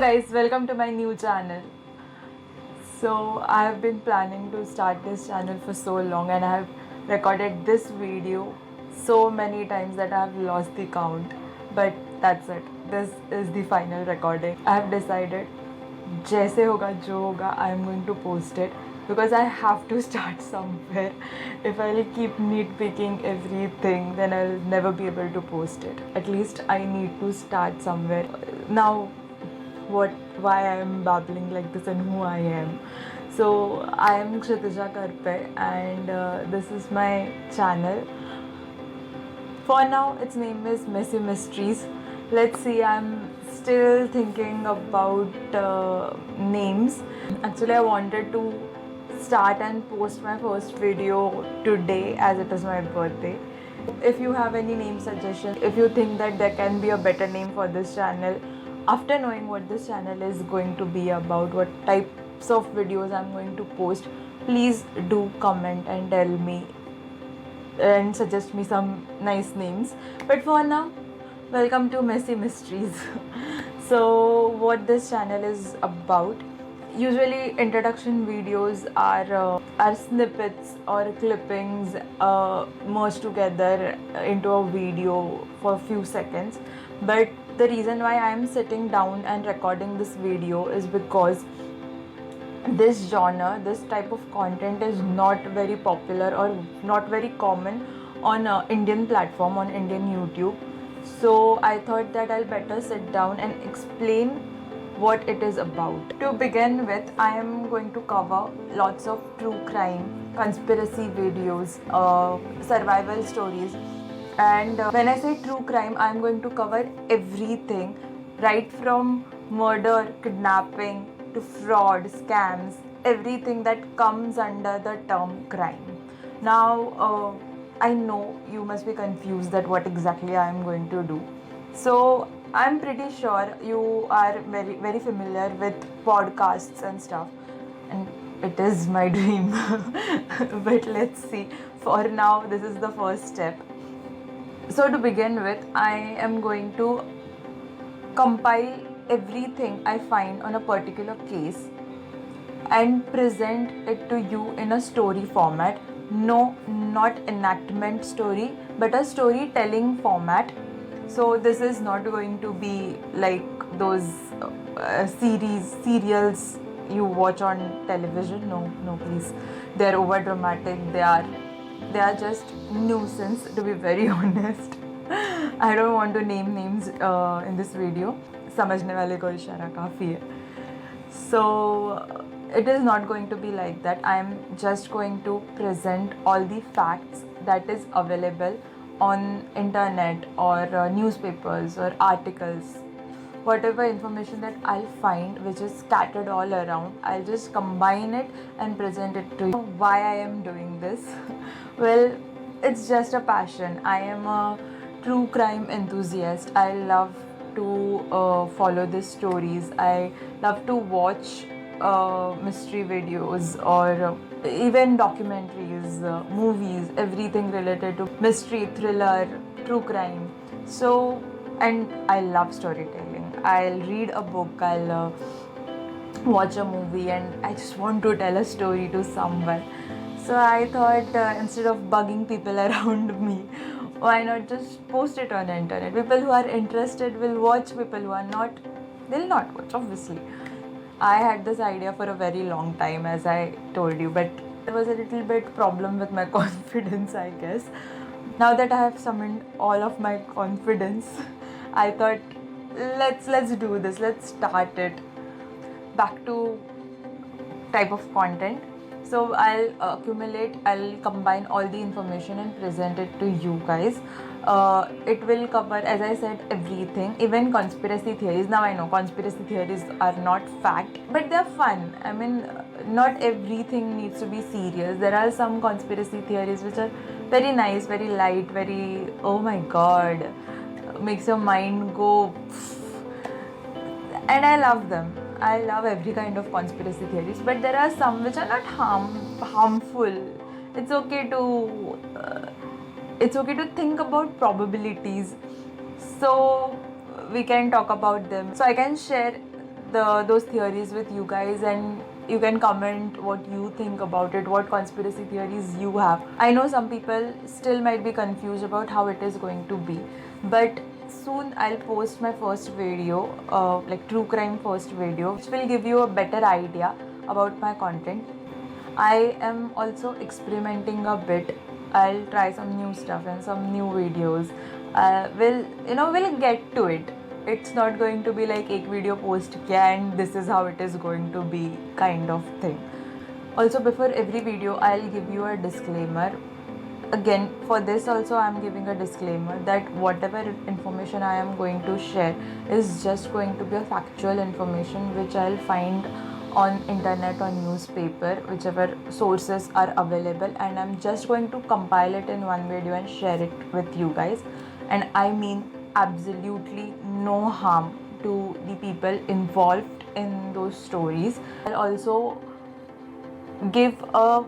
guys, welcome to my new channel. So I have been planning to start this channel for so long, and I have recorded this video so many times that I have lost the count. But that's it. This is the final recording. I have decided जैसे होगा जो होगा I am going to post it because I have to start somewhere. If I'll keep nitpicking everything, then I'll never be able to post it. At least I need to start somewhere. Now, why I am babbling like this and who I am. So I am Kshitija Karpe, and this is my channel. For now, its name is Messy Mysteries. Let's see, I'm still thinking about names. Actually, I wanted to start and post my first video today as it is my birthday. If you have any name suggestions, if you think that there can be a better name for this channel, after knowing what this channel is going to be about, what types of videos I'm going to post, please do comment and tell me and suggest me some nice names. But for now, welcome to Messy Mysteries. So what this channel is about, usually introduction videos are snippets or clippings merged together into a video for a few seconds. But the reason why I am sitting down and recording this video is because this genre, this type of content is not very popular or not very common on Indian platform, on Indian YouTube. So I thought that I'll better sit down and explain what it is about. To begin with, I am going to cover lots of true crime, conspiracy videos, survival stories. And when I say true crime, I am going to cover everything, right from murder, kidnapping, to fraud, scams, everything that comes under the term crime. Now, I know you must be confused that what exactly I am going to do. So, I'm pretty sure you are very, very familiar with podcasts and stuff, and it is my dream. But let's see. For now, this is the first step. So, to begin with, I am going to compile everything I find on a particular case and present it to you in a story format. No, not enactment story, but a storytelling format. So this is not going to be like those serials you watch on television. No, please. They're over dramatic. They are just nuisance, to be very honest. I don't want to name names in this video. समझने वाले को इशारा काफ़ी है. So it is not going to be like that. I am just going to present all the facts that is available on internet or newspapers or articles. Whatever information that I'll find which is scattered all around, I'll just combine it and present it to you. Why I am doing this? Well, it's just a passion. I am a true crime enthusiast. I love to follow these stories. I love to watch mystery videos or even documentaries, movies, everything related to mystery, thriller, true crime. So, and I love storytelling. I'll read a book, I'll watch a movie, and I just want to tell a story to someone. So I thought instead of bugging people around me, why not just post it on the internet? People who are interested will watch, people who are not, they'll not watch, obviously. I had this idea for a very long time, as I told you, but there was a little bit problem with my confidence, I guess. Now that I have summoned all of my confidence, I thought, let's do this, let's start it. Back to type of content. So I'll combine all the information and present it to you guys. It will cover, as I said, everything, even conspiracy theories. Now I know conspiracy theories are not fact, but they're fun. I mean, not everything needs to be serious. There are some conspiracy theories which are very nice, very light, very, oh my god, makes your mind go, and I love them. I love every kind of conspiracy theories, but there are some which are not harmful. It's okay to think about probabilities. So we can talk about them. So I can share those theories with you guys, and you can comment what you think about it, what conspiracy theories you have. I know some people still might be confused about how it is going to be, but soon I'll post my first video, like true crime first video, which will give you a better idea about my content. I am also experimenting a bit. I'll try some new stuff and some new videos. We'll get to it. It's not going to be like एक video post किया and this is how it is going to be kind of thing. Also, before every video, I'll give you a disclaimer. Again, for this also, I'm giving a disclaimer that whatever information I am going to share is just going to be a factual information which I'll find on internet, on newspaper, whichever sources are available, and I'm just going to compile it in one video and share it with you guys. And I mean absolutely no harm to the people involved in those stories. I'll also give a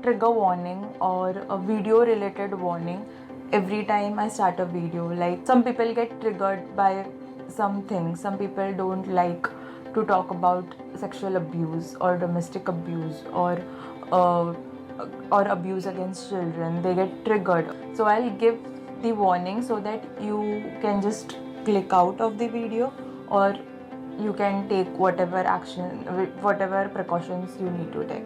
trigger warning or a video related warning every time I start a video. Like, some people get triggered by some things. Some people don't like to talk about sexual abuse or domestic abuse or abuse against children. They get triggered. So I'll give the warning so that you can just click out of the video, or you can take whatever action, whatever precautions you need to take.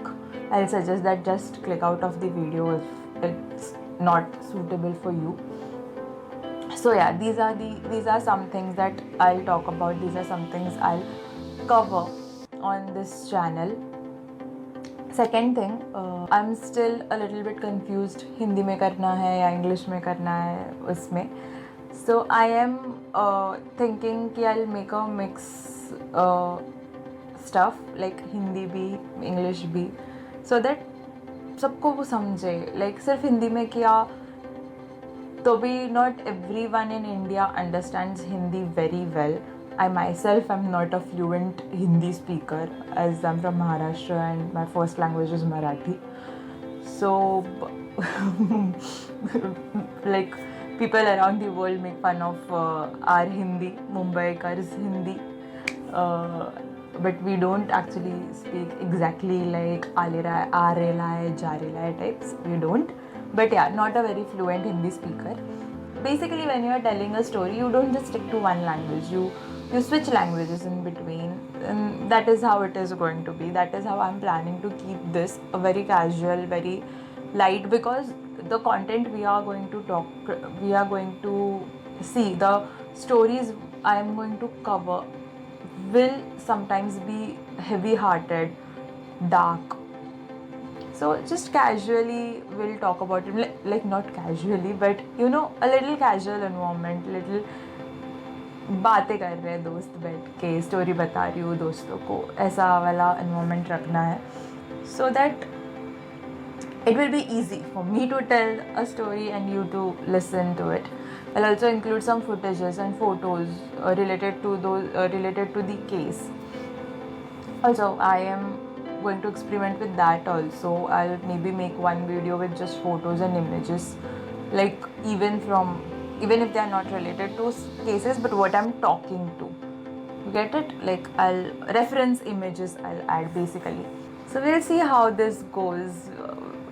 I'll suggest that just click out of the video if it's not suitable for you. So yeah, these are some things that I'll talk about. These are some things I'll cover on this channel. Second thing, I'm still a little bit confused. Hindi में करना है या English में करना है उसमें. So I am thinking कि I'll make a mix stuff like Hindi भी, English भी, so that सबको वो समझे. Like सिर्फ हिंदी में किया तो भी not everyone in India understands Hindi very well. I myself am not a fluent Hindi speaker, as I'm from Maharashtra and my first language is Marathi. So like, people around the world make fun of our Hindi, Mumbaikars Hindi, but we don't actually speak exactly like Alera, Arela, Jarela types. We don't. But yeah, not a very fluent Hindi speaker. Basically, when you are telling a story, you don't just stick to one language. You switch languages in between, and that is how it is going to be. That is how I'm planning to keep this a very casual, very light, because the content we are going to see, the stories I am going to cover will sometimes be heavy-hearted, dark. So just casually we'll talk about it, like not casually, but a little casual environment, little बातें कर रहे हैं दोस्त बैठ के, story बता रही हूँ दोस्तों को, ऐसा वाला एनवायरनमेंट रखना है, so that it will be easy for me to tell a story and you to listen to it. I'll also include some footages and photos related to the case. Also, I am going to experiment with that also. I'll maybe make one video with just photos and images, like even if they are not related to cases, but what I'm talking to. You get it? Like, I'll reference images I'll add basically. So we'll see how this goes.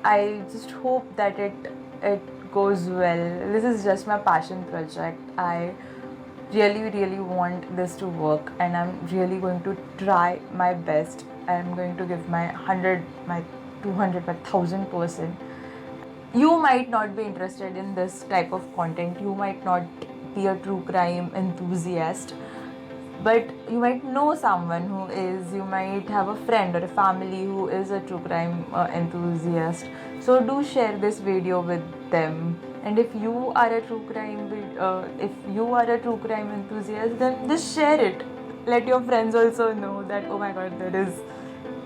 I just hope that it goes well. This is just my passion project. I really want this to work, and I'm really going to try my best. I'm going to give my 100, my 200, my 1000%. You might not be interested in this type of content. You might not be a true crime enthusiast, but you might know someone who is. You might have a friend or a family who is a true crime enthusiast. So do share this video with them. And if you are a true crime enthusiast, then just share it. Let your friends also know that, oh my god, there is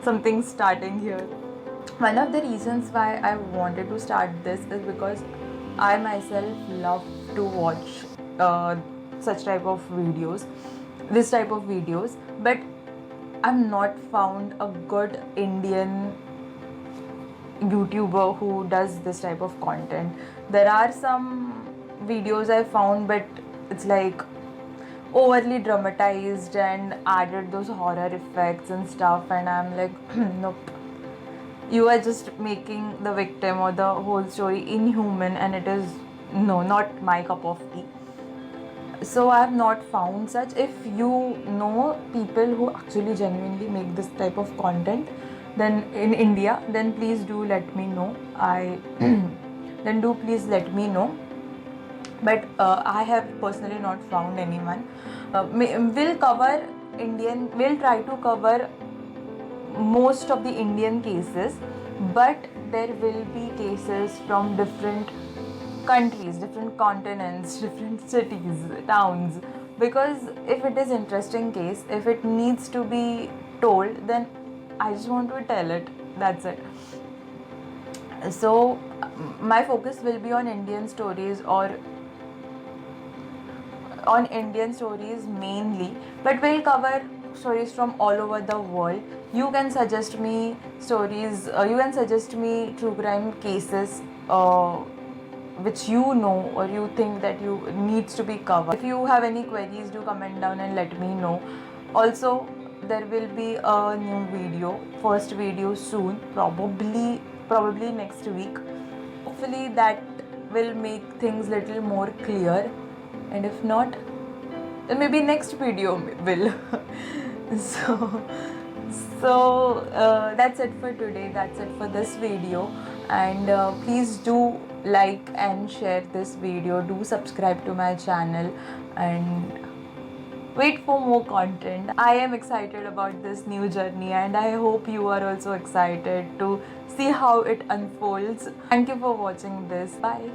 something starting here. One of the reasons why I wanted to start this is because I myself love to watch this type of videos, but I've not found a good Indian YouTuber who does this type of content. There are some videos I found, but it's like overly dramatized and added those horror effects and stuff, and I'm like, nope, you are just making the victim or the whole story inhuman, and it is no, not my cup of tea. So I have not found such. If you know people who actually genuinely make this type of content, then in India, then please do let me know. I then do please let me know. But I have personally not found anyone. We'll cover Indian. We'll try to cover most of the Indian cases, but there will be cases from different countries, different continents, different cities, towns. Because if it is interesting case, if it needs to be told, then I just want to tell it. That's it. So my focus will be on Indian stories or on Indian stories mainly, but we'll cover stories from all over the world. You can suggest me stories, you can suggest me true crime cases which you know or you think that you needs to be covered. If you have any queries, do comment down and let me know. Also, there will be a new video, first video soon, probably next week. Hopefully that will make things little more clear, and if not, then maybe next video will. so that's it for today, that's it for this video, and please do like and share this video, do subscribe to my channel, and wait for more content. I am excited about this new journey, and I hope you are also excited to see how it unfolds. Thank you for watching this. Bye.